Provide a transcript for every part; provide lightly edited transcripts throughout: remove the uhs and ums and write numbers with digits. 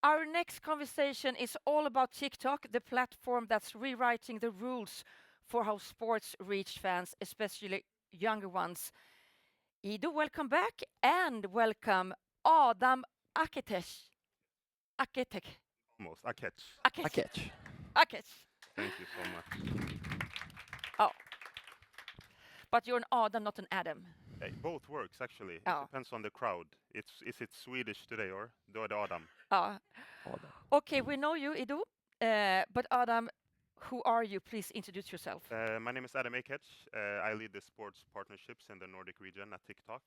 Our next conversation is all about TikTok, the platform that's rewriting the rules for how sports reach fans, especially younger ones. Ido, welcome back, and welcome Adam Aketesh. Aketek. Almost. I catch. A Akech. catch. Akech. Thank you so much. Oh, but you're an Adam, not an Adam. Both works actually. It Oh, depends on the crowd. Is it Swedish today or the Adam? oh. Hold on. Okay, we know you, Ido. But Adam, who are you? Please introduce yourself. My name is Adam Akech. I lead the sports partnerships in the Nordic region at TikTok.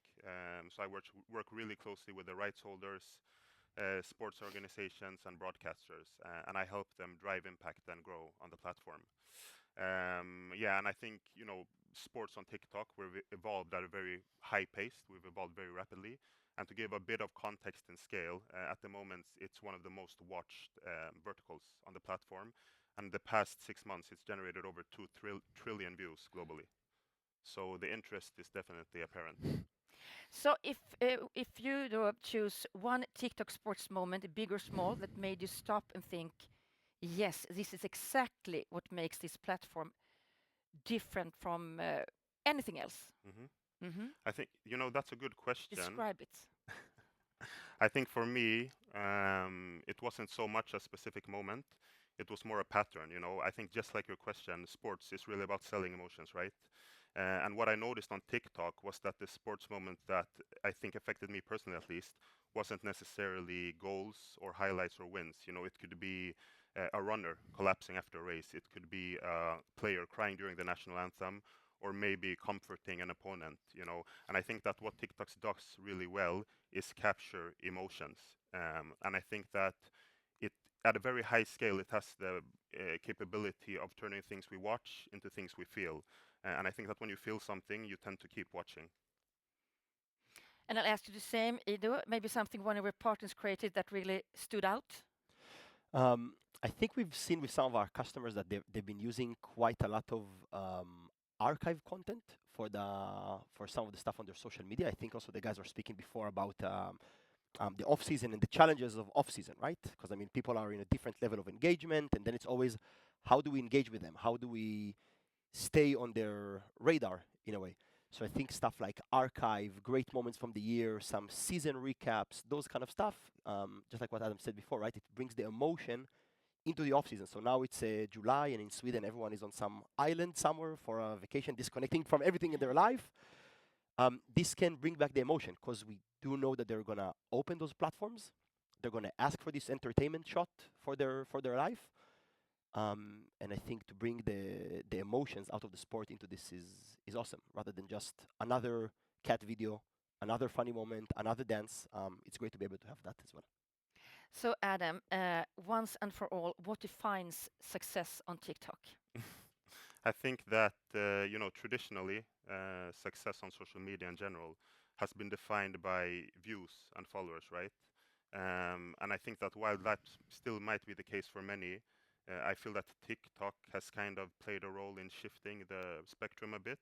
So I work really closely with the rights holders, sports organizations, and broadcasters, and I help them drive impact and grow on the platform. Yeah, and I think sports on TikTok we've evolved at a very high pace. We've evolved very rapidly. And to give a bit of context and scale, at the moment it's one of the most watched verticals on the platform. And the past 6 months, it's generated over 2 trillion views globally. So the interest is definitely apparent. So if you choose one TikTok sports moment, big or small, that made you stop and think, yes, this is exactly what makes this platform different from anything else. hmm Hmm. I think that's a good question. Describe it. I think for me, it wasn't so much a specific moment. It was more a pattern. I think just like your question, sports is really about selling emotions, right? And what I noticed on TikTok was that the sports moment that I think affected me personally, at least, wasn't necessarily goals or highlights or wins. It could be a runner collapsing after a race. It could be a player crying during the national anthem, or maybe comforting an opponent. And I think that what TikTok does really well is capture emotions. And I think that it, at a very high scale, it has the capability of turning things we watch into things we feel. And I think that when you feel something, you tend to keep watching. And I'll ask you the same, Ido. Maybe something one of your partners created that really stood out. I think we've seen with some of our customers that they've been using quite a lot of archive content for some of the stuff on their social media. I think also the guys were speaking before about the off season and the challenges of off season, right? Because I mean, people are in a different level of engagement, and then it's always how do we engage with them? How do we stay on their radar in a way? So I think stuff like archive, great moments from the year, some season recaps, those kind of stuff. Just like what Adam said before, right? It brings the emotion into the off season. So now it's July, and in Sweden, everyone is on some island somewhere for a vacation, disconnecting from everything in their life. This can bring back the emotion because we do know that they're gonna open those platforms. They're gonna ask for this entertainment shot for their life. And I think to bring the emotions out of the sport into this is awesome, rather than just another cat video, another funny moment, another dance. It's great to be able to have that as well. So, Adam, once and for all, what defines success on TikTok? I think that traditionally success on social media in general has been defined by views and followers, right? And I think that while that still might be the case for many, I feel that TikTok has kind of played a role in shifting the spectrum a bit,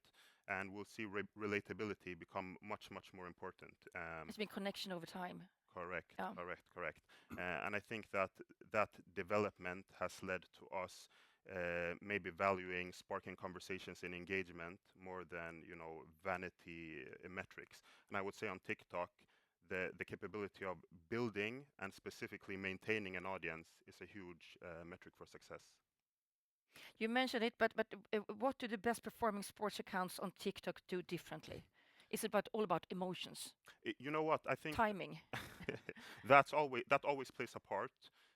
and we'll see relatability become much, much more important. It's been connection over time. Correct, Yeah. correct, correct. And I think that that development has led to us maybe valuing sparking conversations and engagement more than vanity metrics. And I would say on TikTok, the capability of building and specifically maintaining an audience is a huge metric for success. You mentioned it, but what do the best performing sports accounts on TikTok do differently? Is it all about emotions, You know what? I think timing? that always plays a part.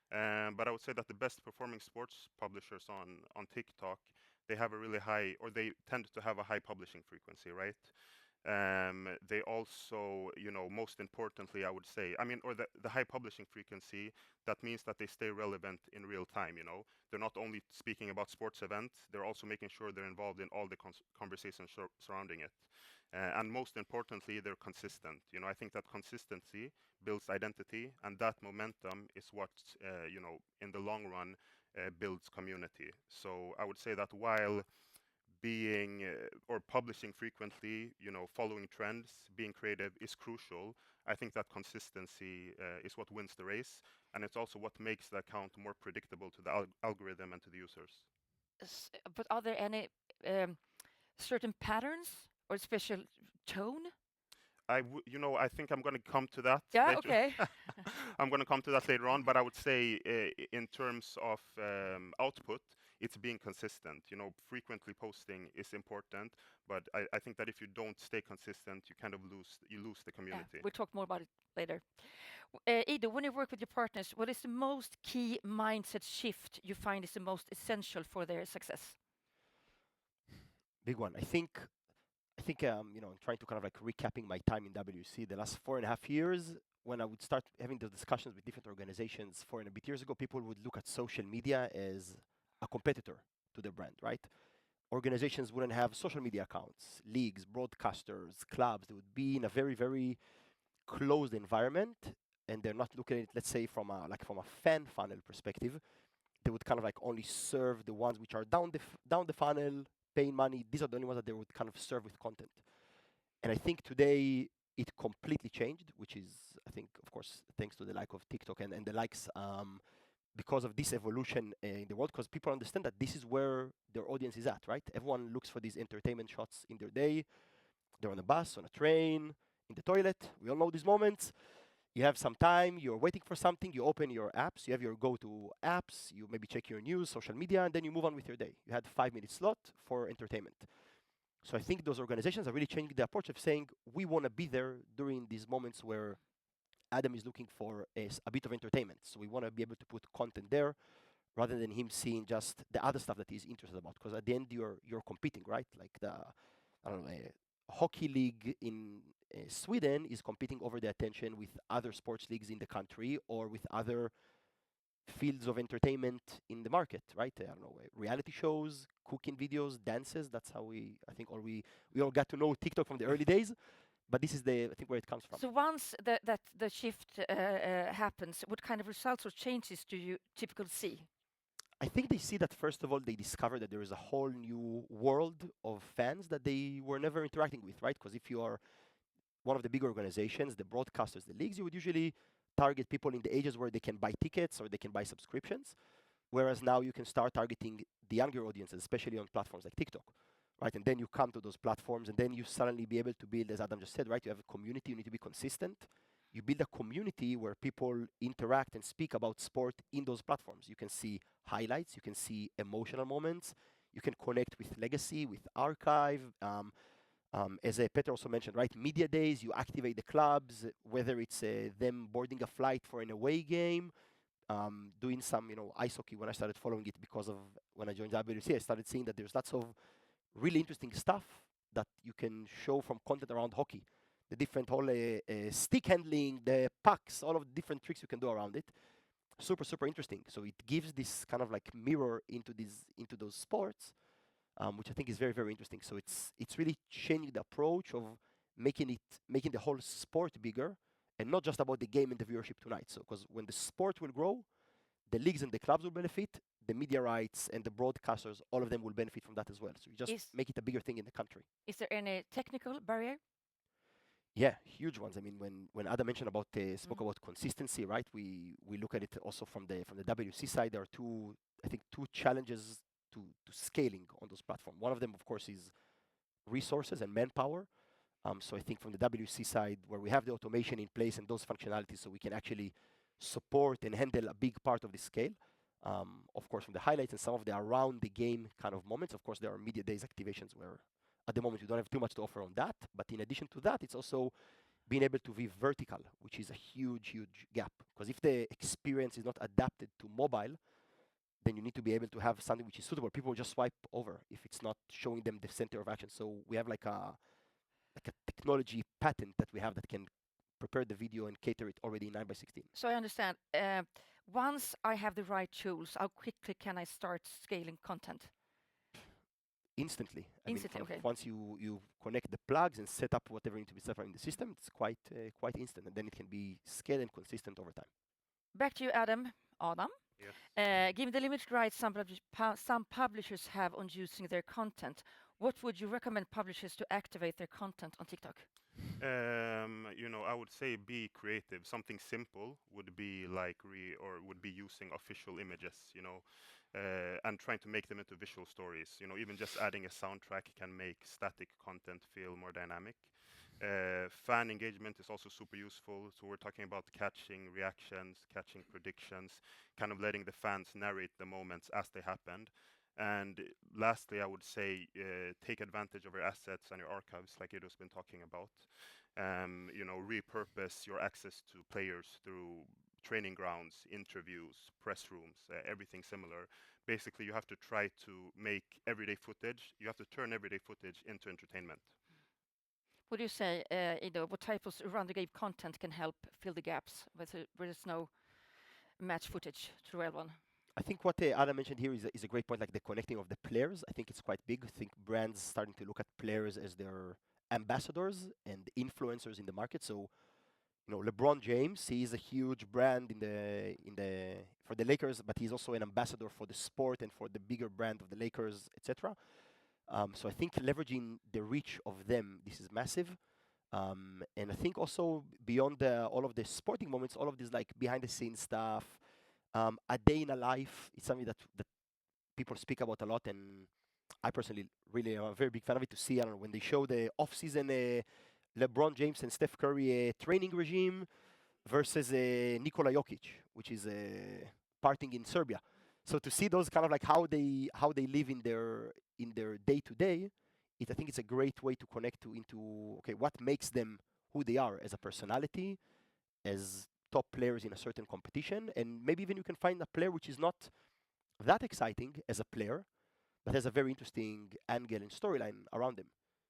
But I would say that the best performing sports publishers on TikTok, they have a really high, or they tend to have a high publishing frequency, right? They also, most importantly, I would say, I mean, or the high publishing frequency, that means that they stay relevant in real time. They're not only speaking about sports events, they're also making sure they're involved in all the conversations surrounding it. And most importantly, they're consistent. I think that consistency builds identity, and that momentum is what, in the long run, builds community. So I would say that while being or publishing frequently, following trends, being creative is crucial. I think that consistency is what wins the race, and it's also what makes the account more predictable to the algorithm and to the users. But are there any certain patterns or special tone? I think I'm going to come to that Yeah, later. okay. I'm going to come to that later on, but I would say in terms of output, it's being consistent. Frequently posting is important, but I think that if you don't stay consistent, you kind of lose the Yeah, community. we'll talk more about it later. Ido, when you work with your partners, what is the most key mindset shift you find is the most essential for their success? Big one. I think trying to kind of like recapping my time in WC, the last 4.5 years, when I would start having those discussions with different organizations 4.5 years ago, people would look at social media as a competitor to their brand, right? Organizations wouldn't have social media accounts, leagues, broadcasters, clubs. They would be in a very, very closed environment, and they're not looking at it, let's say, from a fan funnel perspective. They would kind of like only serve the ones which are down the funnel, paying money. These are the only ones that they would kind of serve with content. And I think today it completely changed, which is, I think, of course, thanks to the like of TikTok and the likes, because of this evolution in the world, because people understand that this is where their audience is at, right? Everyone looks for these entertainment shots in their day. They're on a bus, on a train, in the toilet. We all know these moments. You have some time, you're waiting for something, you open your apps, you have your go-to apps, you maybe check your news, social media, and then you move on with your day. You had 5 minute slot for entertainment. So I think those organizations are really changing the approach of saying we want to be there during these moments where Adam is looking for a bit of entertainment. So we want to be able to put content there rather than him seeing just the other stuff that he's interested about. Because at the end you're competing, right? Like the I don't know, hockey league in Sweden is competing over the attention with other sports leagues in the country or with other fields of entertainment in the market, right? I don't know, reality shows, cooking videos, dances. That's how I think, we all got to know TikTok from the early days. But this is I think, where it comes from. So once that the shift happens, what kind of results or changes do you typically see? I think they see that first of all, they discover that there is a whole new world of fans that they were never interacting with, right? Because if you are one of the big organizations, the broadcasters, the leagues, you would usually target people in the ages where they can buy tickets or they can buy subscriptions. Whereas now you can start targeting the younger audiences, especially on platforms like TikTok, right? And then you come to those platforms and then you suddenly be able to build, as Adam just said, right? You have a community, you need to be consistent. You build a community where people interact and speak about sport in those platforms. You can see highlights, you can see emotional moments, you can connect with legacy, with archive. As Peter also mentioned, right, media days, you activate the clubs, whether it's them boarding a flight for an away game, doing some, ice hockey. When I started following it because of when I joined WC, I started seeing that there's lots of really interesting stuff that you can show from content around hockey. The different whole stick handling, the pucks, all of the different tricks you can do around it. Super, super interesting. So it gives this kind of like mirror into those sports, which I think is very, very interesting. So it's really changing the approach of making the whole sport bigger and not just about the game and the viewership tonight. So because when the sport will grow, the leagues and the clubs will benefit, the media rights and the broadcasters, all of them will benefit from that as well. So you just make it a bigger thing in the country. Is there any technical barrier? Yeah, huge ones. I mean, when Adam mentioned about spoke about consistency, right? We look at it also from the WC side. There are two challenges to scaling on those platforms. One of them, of course, is resources and manpower. So I think from the WC side, where we have the automation in place and those functionalities, so we can actually support and handle a big part of the scale. Of course, from the highlights and some of the around the game kind of moments, of course, there are media days activations where at the moment we don't have too much to offer on that. But in addition to that, it's also being able to be vertical, which is a huge, huge gap. Because if the experience is not adapted to mobile, then you need to be able to have something which is suitable. People will just swipe over if it's not showing them the center of action. So we have like a technology patent that we have that can prepare the video and cater it already in 9:16. So I understand. Once I have the right tools, how quickly can I start scaling content? Instantly. Instantly, okay. Once you connect the plugs and set up whatever needs to be set up in the system, it's quite instant, and then it can be scaled and consistent over time. Back to you, Adam. Adam? Yes. Given the limited rights some publishers have on using their content, what would you recommend publishers to activate their content on TikTok? I would say be creative. Something simple would be like would be using official images, and trying to make them into visual stories. Even just adding a soundtrack can make static content feel more dynamic. Fan engagement is also super useful. So we're talking about catching reactions, catching predictions, kind of letting the fans narrate the moments as they happened. And lastly, I would say take advantage of your assets and your archives, like Edo's been talking about. Repurpose your access to players through training grounds, interviews, press rooms, everything similar. Basically, you have to try to make everyday footage, you have to turn everyday footage into entertainment. What do you say, Ido? What type of around the game content can help fill the gaps where there's no match footage to Relevon? I think what Adam mentioned here is a great point, like the connecting of the players. I think it's quite big. I think brands starting to look at players as their ambassadors and influencers in the market. So, LeBron James, he is a huge brand in the for the Lakers, but he's also an ambassador for the sport and for the bigger brand of the Lakers, etc. So I think leveraging the reach of them, this is massive. And I think also beyond all of the sporting moments, all of this like behind the scenes stuff, a day in a life is something that people speak about a lot, and I personally really am a very big fan of it. To see, I don't know, when they show the off-season LeBron James and Steph Curry training regime versus Nikola Jokic, which is partying in Serbia. So to see those kind of like how they live in their day to day, I think it's a great way to connect into okay, what makes them who they are as a personality, as top players in a certain competition, and maybe even you can find a player which is not that exciting as a player, but has a very interesting angle and storyline around them.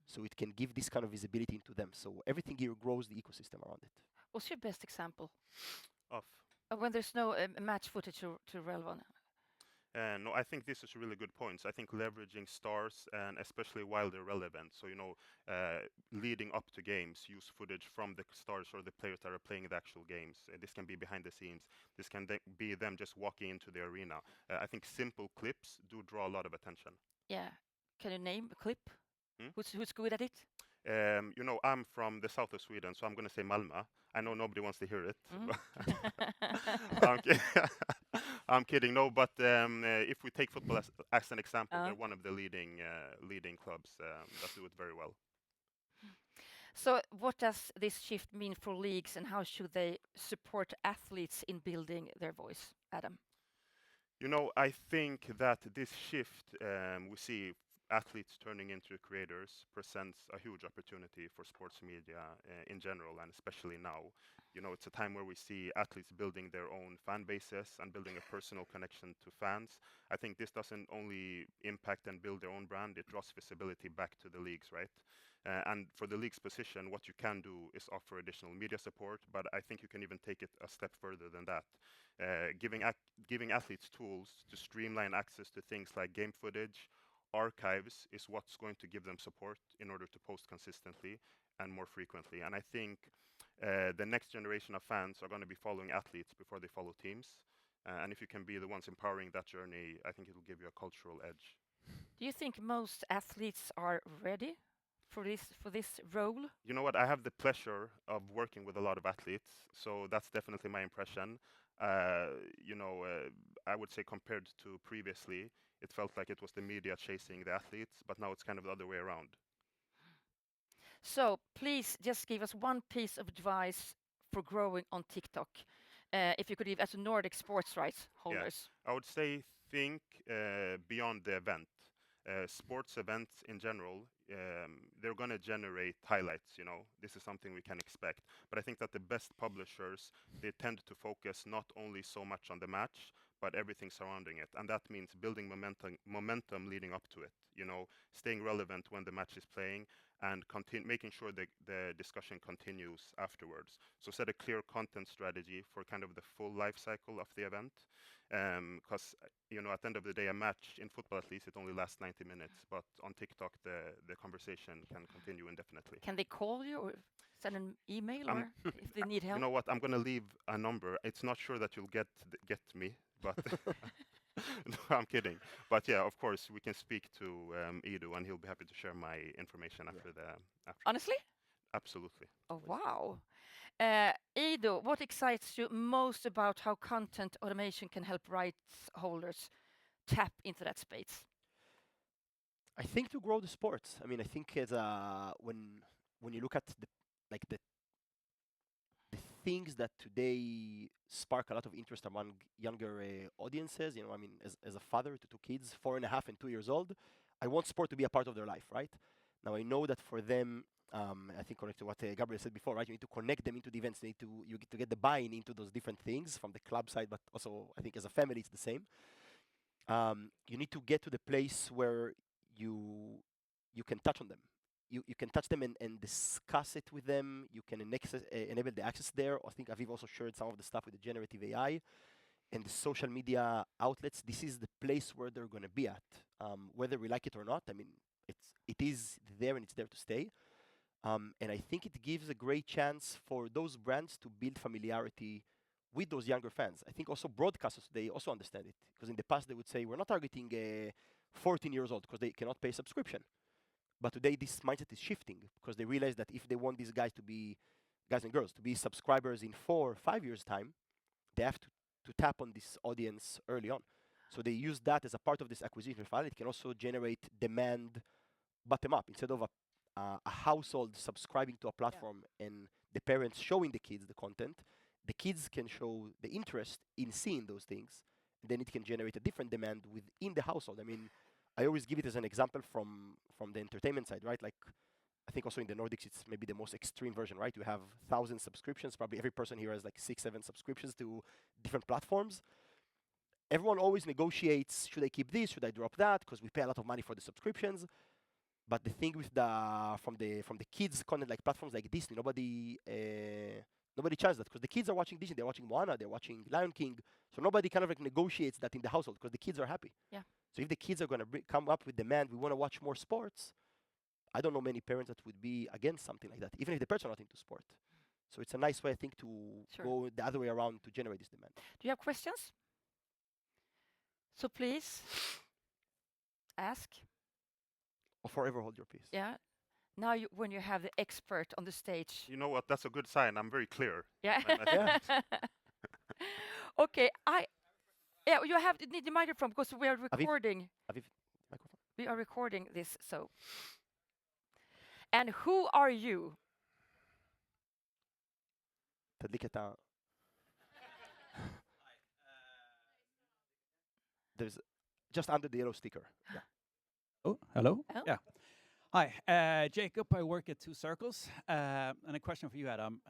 So it can give this kind of visibility into them. So everything here grows the ecosystem around it. What's your best example Of when there's no match footage to Relevon? No, I think this is really good points. I think leveraging stars, and especially while they're relevant. So, leading up to games, use footage from the stars or the players that are playing the actual games. This can be behind the scenes. This can be them just walking into the arena. I think simple clips do draw a lot of attention. Yeah, can you name a clip? Hmm? Who's good at it? I'm from the south of Sweden, so I'm going to say Malmö. I know nobody wants to hear it. I'm, ki- I'm kidding. No, but if we take football as an example, they're one of the leading clubs that do it very well. So, what does this shift mean for leagues, and how should they support athletes in building their voice, Adam? I think that this shift we see athletes turning into creators presents a huge opportunity for sports media in general, and especially now. It's a time where we see athletes building their own fan bases and building a personal connection to fans. I think this doesn't only impact and build their own brand, it draws visibility back to the leagues, right? And for the league's position, what you can do is offer additional media support, but I think you can even take it a step further than that. Giving athletes tools to streamline access to things like game footage, archives is what's going to give them support in order to post consistently and more frequently. And I think the next generation of fans are going to be following athletes before they follow teams. And if you can be the ones empowering that journey, I think it will give you a cultural edge. Do you think most athletes are ready for this role? You know what? I have the pleasure of working with a lot of athletes, so that's definitely my impression. I would say compared to previously, it felt like it was the media chasing the athletes, but now it's kind of the other way around. So please just give us one piece of advice for growing on TikTok. If you could give as a Nordic sports rights holders. I would say think beyond the event. Sports events in general, they're going to generate highlights. This is something we can expect. But I think that the best publishers, they tend to focus not only so much on the match, but everything surrounding it. And that means building momentum leading up to it. Staying relevant when the match is playing, and making sure the discussion continues afterwards. So set a clear content strategy for kind of the full life cycle of the event. Because at the end of the day, a match in football, at least, it only lasts 90 minutes. But on TikTok, the conversation can continue indefinitely. Can they call you or send an email, or if they need help? You know what? I'm gonna leave a number. It's not sure that you'll get me, but no, I'm kidding. But yeah, of course, we can speak to Edu, and he'll be happy to share my information after the. Honestly? Absolutely. Oh, Always. wow. Ido, what excites you most about how content automation can help rights holders tap into that space? I think to grow the sports. I mean, I think as when you look at like the things that today spark a lot of interest among younger audiences. You know, I mean, as a father to two kids, 4.5 and 2 years old, I want sport to be a part of their life, right? Now I know that for them, I think connect to what Gabriel said before, right? You need to connect them into the events. You get to get the buy-in into those different things from the club side, but also I think as a family it's the same. You need to get to the place where you you can touch on them. You can touch them and discuss it with them. You can enable the access there. I think Aviv also shared some of the stuff with the generative AI and the social media outlets. This is the place where they're going to be at, whether we like it or not. I mean, it is there and it's there to stay. And I think it gives a great chance for those brands to build familiarity with those younger fans. I think also broadcasters, they also understand it. Because in the past, they would say, we're not targeting 14 years old because they cannot pay subscription. But today, this mindset is shifting because they realize that if they want these guys to be, guys and girls, to be subscribers in 4 or 5 years' time, they have to tap on this audience early on. So they use that as a part of this acquisition funnel. It can also generate demand bottom up instead of a household subscribing to a platform and the parents showing the kids the content. The kids can show the interest in seeing those things, and then it can generate a different demand within the household. I mean, I always give it as an example from the entertainment side, right? Like I think also in the Nordics, it's maybe the most extreme version, right? You have 1,000 subscriptions. Probably every person here has like 6, 7 subscriptions to different platforms. Everyone always negotiates: should I keep this? Should I drop that? Because we pay a lot of money for the subscriptions. But the thing with the kids content like platforms like Disney, nobody charges that because the kids are watching Disney, they're watching Moana, they're watching Lion King, so nobody kind of like negotiates that in the household because the kids are happy. Yeah. So if the kids are going to come up with demand, we want to watch more sports. I don't know many parents that would be against something like that, even if the parents are not into sport. So it's a nice way, I think, to Sure. go the other way around to generate this demand. Do you have questions? So please ask. Or forever hold your peace. Yeah. Now, when you have the expert on the stage. You know what? That's a good sign. I'm very clear. Yeah. My message. Okay. Yeah. You have to need the microphone because we are recording. Aviv, microphone. We are recording this. So. And who are you? תדליק את ה... There's just under the yellow sticker. Yeah. Oh, hello. Oh. Yeah. Hi, Jacob. I work at Two Circles. And a question for you, Adam.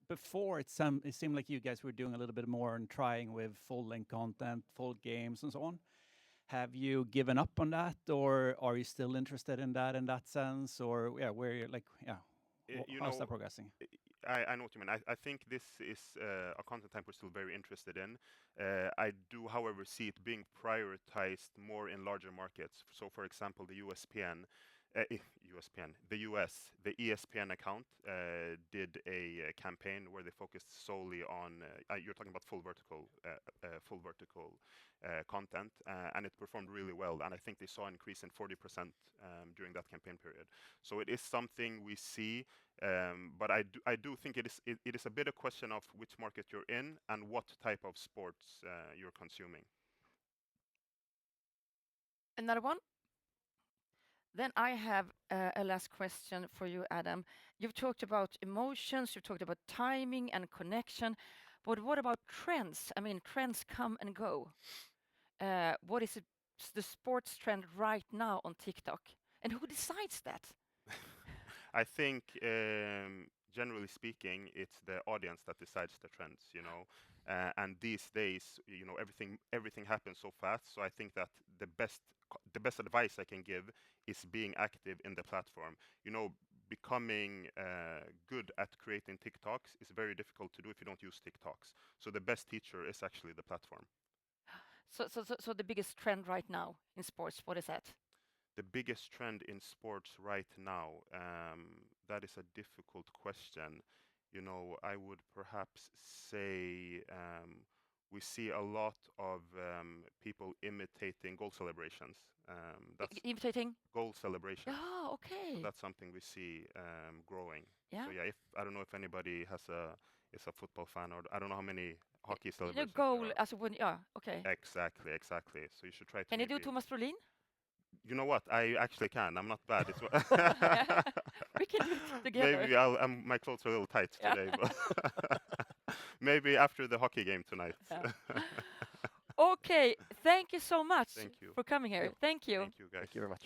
Before it seemed like you guys were doing a little bit more and trying with full-length content, full games, and so on. Have you given up on that, or are you still interested in that sense, or yeah, where you're like, yeah, how's that progressing? I know what you mean. I think this is a content type we're still very interested in. I do, however, see it being prioritized more in larger markets. So, for example, the the US, the ESPN account did a campaign where they focused solely on. You're talking about full vertical content, and it performed really well. And I think they saw an increase in 40% during that campaign period. So it is something we see, but I do think it is a bit a question of which market you're in and what type of sports you're consuming. Another one? Then I have a last question for you, Adam. You've talked about emotions, you've talked about timing and connection, but what about trends? I mean, trends come and go. What is the sports trend right now on TikTok? And who decides that? I think, generally speaking, it's the audience that decides the trends, you know. And these days, you know, everything happens so fast. So I think that the best advice I can give is being active in the platform. You know, becoming good at creating TikToks is very difficult to do if you don't use TikToks. So the best teacher is actually the platform. So the biggest trend right now in sports, what is that? The biggest trend in sports right now, that is a difficult question. You know, I would perhaps say we see a lot of people imitating goal celebrations. That's Imitating? goal celebration. Oh, okay. That's something we see growing. Yeah. So yeah, if I don't know if anybody is a football fan, or I don't know how many hockey You know, celebrations. goal there are. as a win. Yeah, okay. Exactly. So you should try to. Can you do maybe- Thomas Brolin? You know what? I actually can. I'm not bad. It's We can do it together. maybe my clothes are a little tight Yeah. today, but maybe after the hockey game tonight. Yeah. Okay, thank you so much Thank you. for coming here. Thank you. Thank you, guys. Thank you very much.